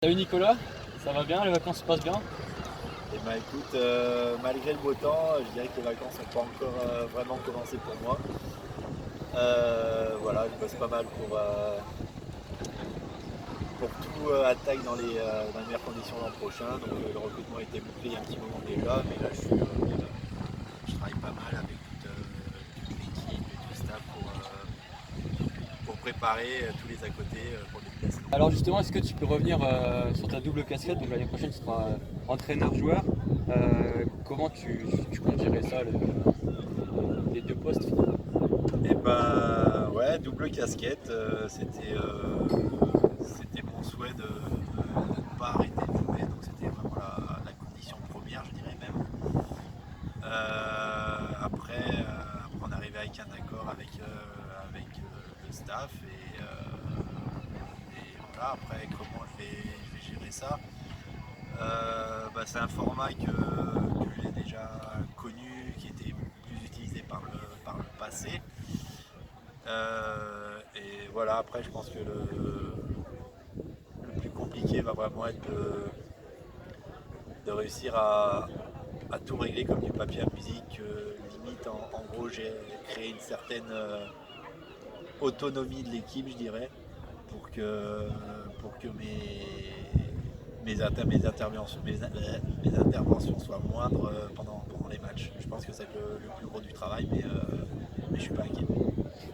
Salut Nicolas, ça va bien, les vacances se passent bien? Et bah écoute, malgré le beau temps, je dirais que les vacances n'ont pas encore vraiment commencé pour moi. Voilà, je bosse pas mal pour que tout attaque dans les meilleures conditions l'an prochain. Donc le recrutement a été bouclé il y a un petit moment déjà, mais là je travaille pas mal avec toute l'équipe et tout le staff pour préparer tous les à côté pour le début de la saison. Alors justement, est-ce que tu peux revenir sur ta double casquette? Donc l'année prochaine, tu seras entraîneur-joueur. Comment tu comptes gérer ça, les deux postes finalement? Et ben ouais, double casquette, c'était mon souhait de ne pas arrêter de jouer, donc c'était vraiment la condition première, je dirais même. Après, on est arrivé avec un accord avec le staff et voilà, après comment je vais gérer ça. Bah, c'est un format que j'ai déjà connu, qui était beaucoup plus utilisé par le passé. Et voilà, après, je pense que le plus compliqué va vraiment être de réussir à tout régler comme du papier à musique. Limite, en gros, j'ai créé une certaine autonomie de l'équipe, je dirais, pour que mes interventions soient moindres pendant les matchs. Je pense que c'est le plus gros du travail, mais je suis pas inquiet.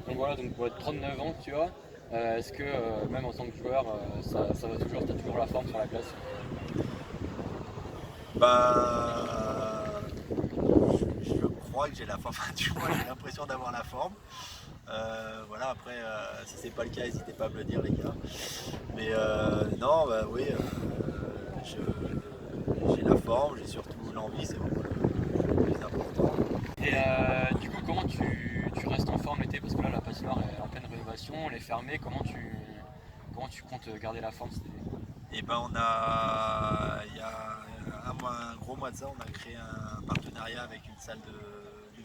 Donc voilà, donc pour être 39 ans que tu as, est-ce que même en tant que joueur, ça va toujours, tu as toujours la forme sur la glace? Bah, je crois que j'ai la forme, du moins j'ai l'impression d'avoir la forme. Voilà, après, si c'est pas le cas, n'hésitez pas à me le dire, les gars. Mais non, bah oui, j'ai la forme, j'ai surtout l'envie, c'est vraiment le plus important. Et du coup, comment tu restes en forme l'été? Parce que là, la patinoire est en pleine rénovation, elle est fermée. Comment tu comptes garder la forme cet été? Et ben il y a un gros mois de ça, on a créé un partenariat avec une salle de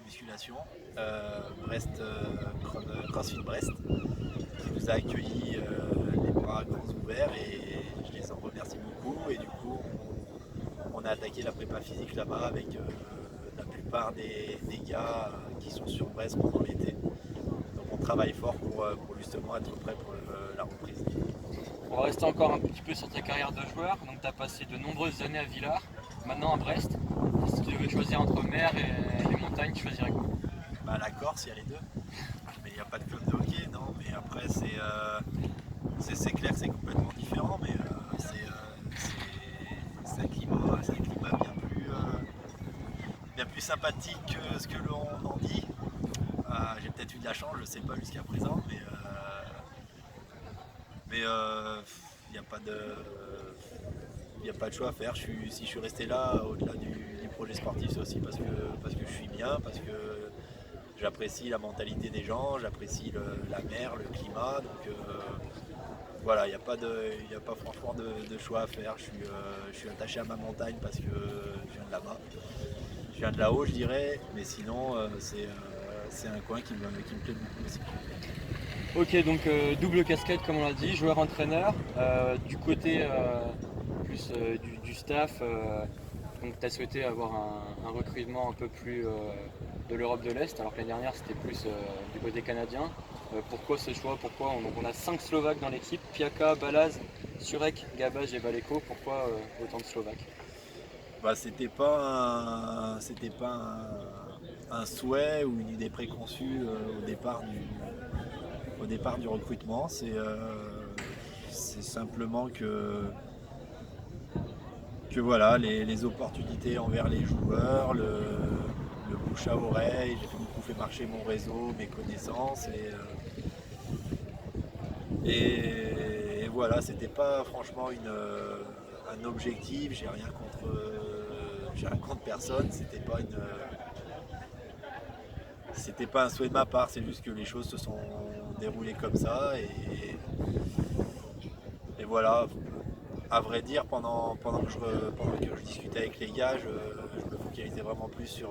musculation, Brest, CrossFit Brest, qui nous a accueillis les bras grands ouverts et je les en remercie beaucoup. Et du coup, on a attaqué la prépa physique là-bas avec la plupart des gars qui sont sur Brest pendant l'été. Donc on travaille fort pour justement être prêt pour la reprise. On va rester encore un petit peu sur ta carrière de joueur. Donc, tu as passé de nombreuses années à Villars, maintenant à Brest. Si tu devais choisir entre mer et les montagnes, tu choisirais quoi? Bah, la Corse, il y a les deux. Mais il n'y a pas de club de hockey, non. Mais après, c'est clair, c'est complètement différent. Mais c'est un climat bien plus sympathique que ce que l'on en dit. J'ai peut-être eu de la chance, je ne sais pas jusqu'à présent, mais il n'y a pas de. Il n'y a pas de choix à faire. Si je suis resté là, au-delà du projet sportif, c'est aussi parce que je suis bien, parce que j'apprécie la mentalité des gens, j'apprécie la mer, le climat. Donc voilà, il n'y a pas franchement de choix à faire. Je suis attaché à ma montagne parce que je viens de là-bas. Je viens de là-haut, je dirais, mais sinon, c'est un coin qui me plaît beaucoup aussi. Ok, donc double casquette, comme on l'a dit, joueur-entraîneur. Du côté plus du staff, donc tu as souhaité avoir un recrutement un peu plus de l'Europe de l'Est, alors que l'année dernière c'était plus du côté canadien. Pourquoi ce choix? Pourquoi on a 5 Slovaques dans l'équipe, Piaka, Balaz, Surek, Gabaj et Baleko. Pourquoi autant de Slovaques? Bah, c'était pas un souhait ou une idée préconçue au départ du recrutement. C'est simplement que voilà, les opportunités envers les joueurs, le bouche à oreille, j'ai beaucoup fait marcher mon réseau, mes connaissances et voilà, c'était pas franchement un objectif, j'ai rien contre personne, c'était pas un souhait de ma part, c'est juste que les choses se sont déroulées comme ça et voilà. À vrai dire, pendant que je discutais avec les gars, je me focalisais vraiment plus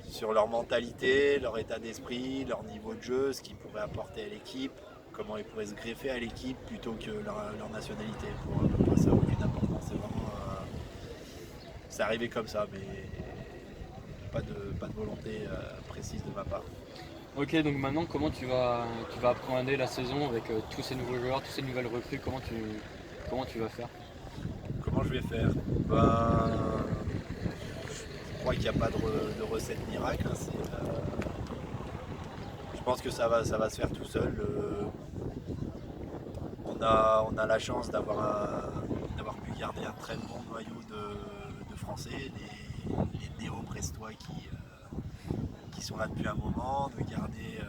sur leur mentalité, leur état d'esprit, leur niveau de jeu, ce qu'ils pourraient apporter à l'équipe, comment ils pourraient se greffer à l'équipe plutôt que leur nationalité. Pour ça, aucune importance. C'est vraiment. C'est arrivé comme ça, mais pas de volonté précise de ma part. Ok, donc maintenant, comment tu vas appréhender la saison avec tous ces nouveaux joueurs, toutes ces nouvelles recrues, comment tu vas faire? Comment je vais faire? Ben, je crois qu'il n'y a pas de recette miracle, hein. Je pense que ça va se faire tout seul. On a la chance d'avoir pu garder un très bon noyau de Français, les néo-brestois qui sont là depuis un moment, de garder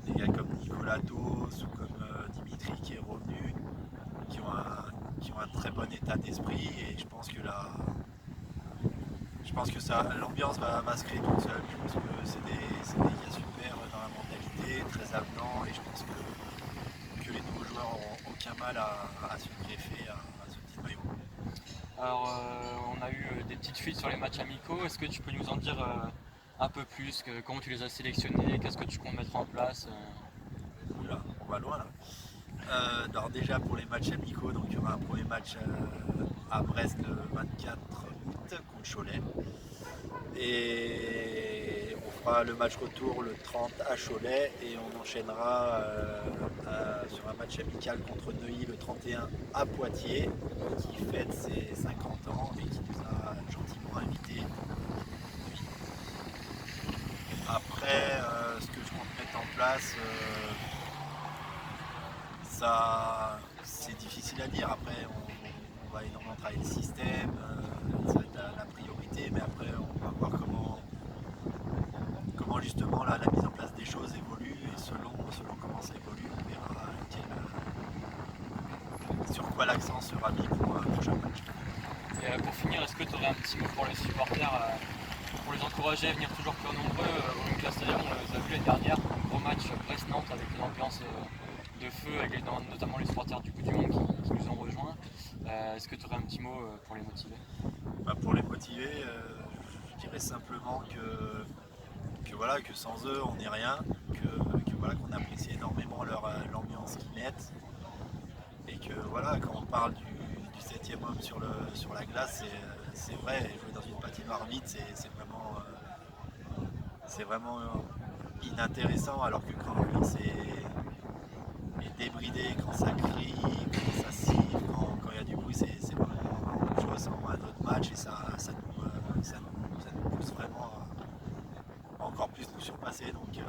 des gars comme Nicolas Tos ou comme Dimitri qui est revenu, qui ont un très bon état d'esprit, et je pense que l'ambiance va se créer toute seule. Je pense que c'est des gars super dans la mentalité, très avenants, et je pense que les nouveaux joueurs n'auront aucun mal à se greffer à ce petit maillot. Alors, on a eu des petites fuites sur les matchs amicaux. Est-ce que tu peux nous en dire un peu plus, comment tu les as sélectionnés, qu'est-ce que tu comptes mettre en place? Oula, on va loin là. Alors déjà pour les matchs amicaux, donc il y aura un premier match à Brest le 24 août contre Cholet. Et on fera le match retour le 30 à Cholet, et on enchaînera sur un match amical contre Neuilly le 31 à Poitiers, qui fête ses 50 ans et qui nous a gentiment invités. Après, ce que je compte mettre en place, ça, c'est difficile à dire. Après, on va énormément travailler le système, ça va être la priorité, mais après, on va voir comment justement la mise en place des choses évolue, et selon comment ça évolue, on verra sur quoi l'accent sera mis pour un prochain match. Et pour finir, est-ce que tu aurais un petit mot pour les supporters, pour les encourager à venir toujours plus nombreux au Olympia Stadium? On les a vu l'année dernière, un gros match Brest-Nantes avec une ambiance de feu, avec notamment les supporters du Bout du Monde qui nous ont rejoints. Est-ce que tu aurais un petit mot pour les motiver? Bah, pour les motiver, je dirais simplement voilà, que sans eux on n'est rien, voilà, qu'on apprécie énormément l'ambiance qu'ils mettent, et que voilà, quand on parle du 7e homme sur la glace, c'est vrai, jouer dans une patinoire vide, c'est vraiment inintéressant, alors que quand l'ambiance est débridée, quand ça crie, quand ça siffle, quand il y a du bruit, c'est vraiment, je ressens un autre match, et ça nous pousse vraiment à encore plus nous surpasser. Donc